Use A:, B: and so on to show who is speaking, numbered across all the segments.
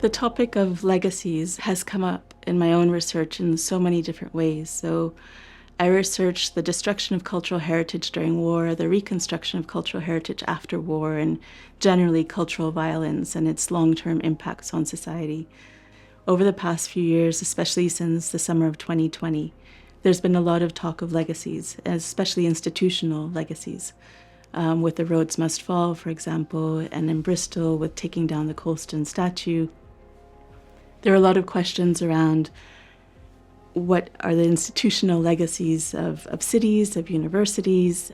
A: The topic of legacies has come up in my own research in so many different ways. So I researched the destruction of cultural heritage during war, the reconstruction of cultural heritage after war, and generally cultural violence and its long-term impacts on society. Over the past few years, especially since the summer of 2020, there's been a lot of talk of legacies, especially institutional legacies. With the Roads Must Fall, for example, and in Bristol with taking down the Colston statue. There are a lot of questions around what are the institutional legacies of cities, of universities.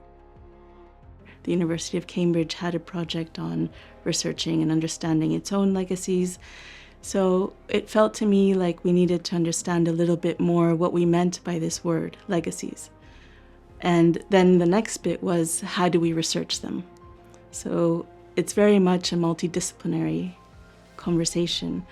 A: The University of Cambridge had a project on researching and understanding its own legacies. So it felt to me like we needed to understand a little bit more what we meant by this word, legacies. And then the next bit was, how do we research them? So it's very much a multidisciplinary conversation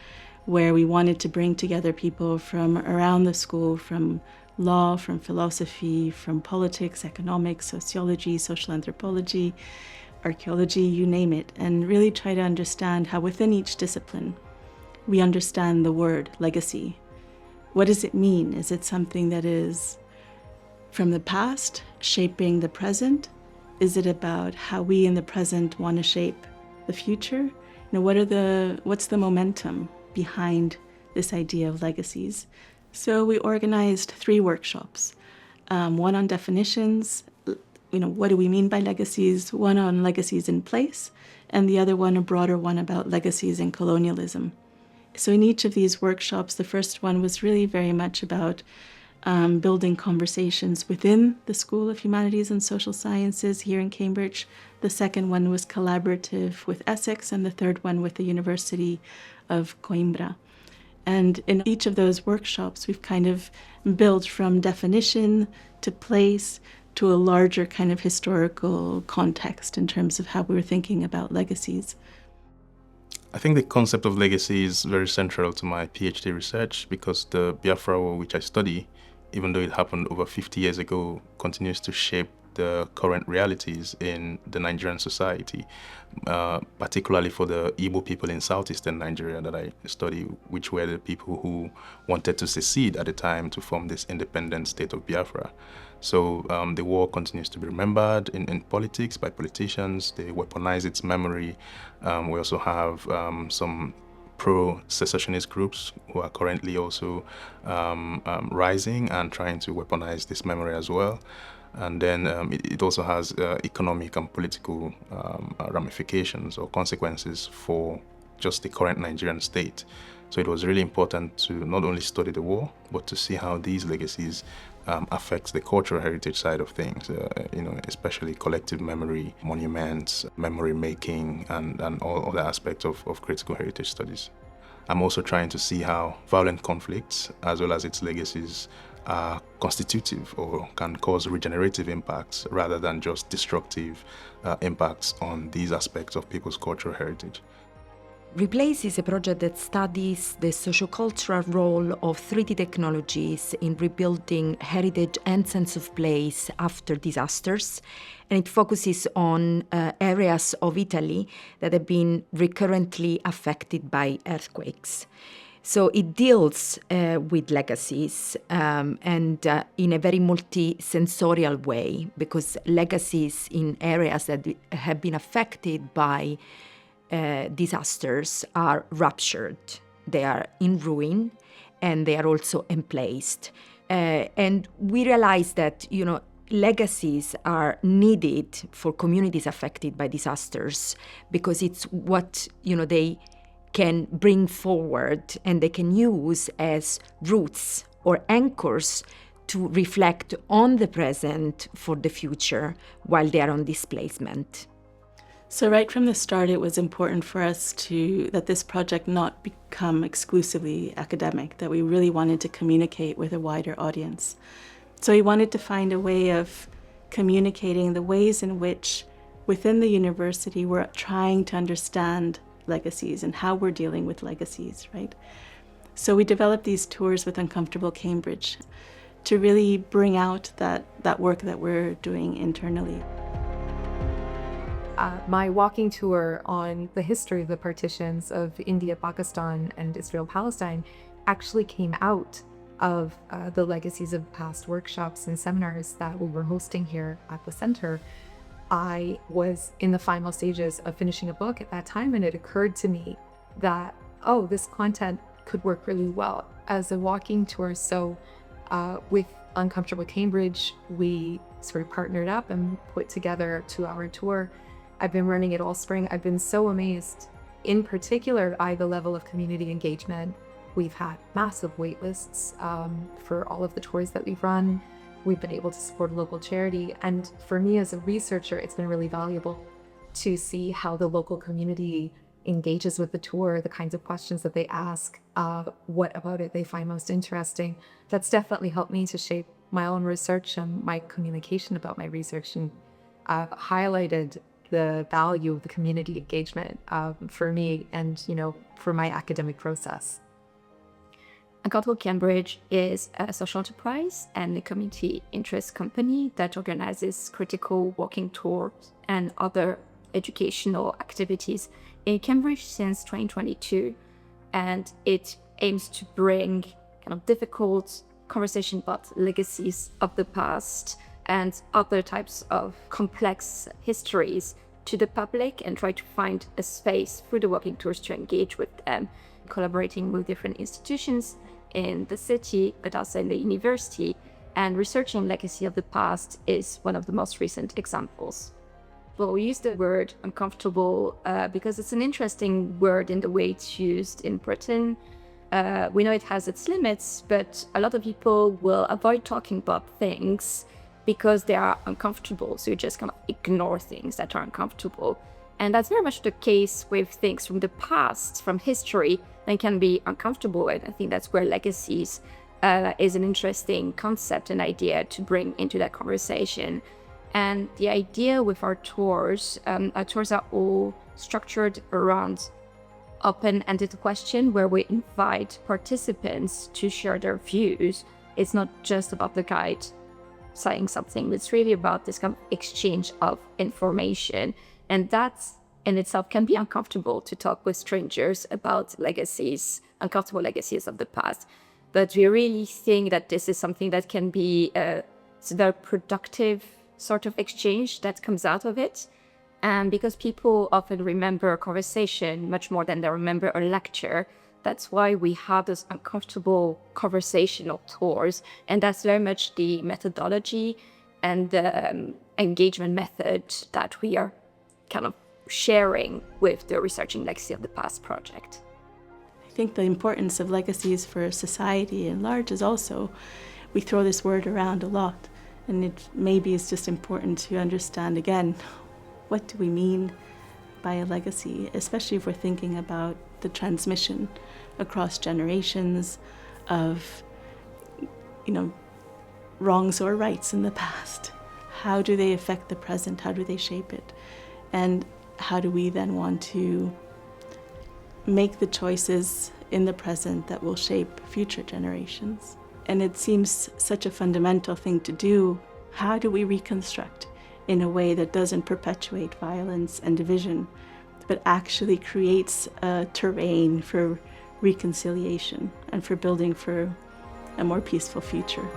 A: where we wanted to bring together people from around the school, from law, from philosophy, from politics, economics, sociology, social anthropology, archaeology, you name it, and really try to understand how within each discipline we understand the word legacy. What does it mean? Is it something that is from the past, shaping the present? Is it about how we in the present want to shape the future? What's the momentum behind this idea of legacies? So we organized 3 workshops, one on definitions, what do we mean by legacies, one on legacies in place, and the other one, a broader one about legacies in colonialism. So in each of these workshops, the first one was really very much about building conversations within the School of Humanities and Social Sciences here in Cambridge. The second one was collaborative with Essex, and the third one with the University of Coimbra. And in each of those workshops, we've kind of built from definition to place to a larger kind of historical context in terms of how we were thinking about legacies.
B: I think the concept of legacy is very central to my PhD research because the Biafra War, which I study, even though it happened over 50 years ago, continues to shape the current realities in the Nigerian society, particularly for the Igbo people in southeastern Nigeria that I study, which were the people who wanted to secede at the time to form this independent state of Biafra. So the war continues to be remembered in politics by politicians. They weaponize its memory. We also have some pro-secessionist groups who are currently also rising and trying to weaponize this memory as well. And then it also has economic and political ramifications or consequences for just the current Nigerian state. So it was really important to not only study the war, but to see how these legacies affect the cultural heritage side of things, especially collective memory, monuments, memory making, and all other aspects of critical heritage studies. I'm also trying to see how violent conflicts, as well as its legacies, are constitutive or can cause regenerative impacts rather than just destructive impacts on these aspects of people's cultural heritage.
C: Replace is a project that studies the sociocultural role of 3D technologies in rebuilding heritage and sense of place after disasters, and it focuses on areas of Italy that have been recurrently affected by earthquakes. So it deals with legacies and in a very multi-sensorial way, because legacies in areas that have been affected by disasters are ruptured. They are in ruin and they are also emplaced. And we realize that, legacies are needed for communities affected by disasters because it's what, they can bring forward and they can use as roots or anchors to reflect on the present for the future while they are on displacement.
A: So right from the start, it was important for us that this project not become exclusively academic, that we really wanted to communicate with a wider audience. So we wanted to find a way of communicating the ways in which within the university we're trying to understand legacies and how we're dealing with legacies, right? So we developed these tours with Uncomfortable Cambridge to really bring out that work that we're doing internally.
D: My walking tour on the history of the partitions of India, Pakistan, and Israel-Palestine actually came out of the Legacies of past workshops and seminars that we were hosting here at the center. I was in the final stages of finishing a book at that time, and it occurred to me that, oh, this content could work really well as a walking tour. So with Uncomfortable Cambridge, we sort of partnered up and put together a 2-hour tour. I've been running it all spring. I've been so amazed, in particular, by the level of community engagement. We've had massive wait lists for all of the tours that we've run. We've been able to support a local charity. And for me as a researcher, it's been really valuable to see how the local community engages with the tour, the kinds of questions that they ask, what about it they find most interesting. That's definitely helped me to shape my own research and my communication about my research, and highlighted the value of the community engagement for me and, for my academic process.
E: Uncomfortable Cambridge is a social enterprise and a community interest company that organizes critical walking tours and other educational activities in Cambridge since 2022. And it aims to bring kind of difficult conversation about legacies of the past and other types of complex histories to the public, and try to find a space through the walking tours to engage with them, collaborating with different institutions in the city, but also in the university. And researching legacy of the past is one of the most recent examples. Well, we use the word uncomfortable because it's an interesting word in the way it's used in Britain. We know it has its limits, but a lot of people will avoid talking about things because they are uncomfortable. So you just kind of ignore things that are uncomfortable. And that's very much the case with things from the past, from history, that can be uncomfortable. And I think that's where legacies is an interesting concept and idea to bring into that conversation. And the idea with our tours are all structured around open-ended question where we invite participants to share their views. It's not just about the guide saying something, it's really about this kind of exchange of information. And that in itself can be uncomfortable to talk with strangers about legacies, uncomfortable legacies of the past. But we really think that this is something that can be a very productive sort of exchange that comes out of it. And because people often remember a conversation much more than they remember a lecture, that's why we have those uncomfortable conversational tours. And that's very much the methodology and the engagement method that we are kind of sharing with the Researching Legacy of the Past project.
A: I think the importance of legacies for society at large is also, we throw this word around a lot, and it maybe is just important to understand again, what do we mean by a legacy, especially if we're thinking about the transmission across generations of, wrongs or rights in the past. How do they affect the present? How do they shape it? And how do we then want to make the choices in the present that will shape future generations? And it seems such a fundamental thing to do. How do we reconstruct in a way that doesn't perpetuate violence and division, but actually creates a terrain for reconciliation and for building for a more peaceful future?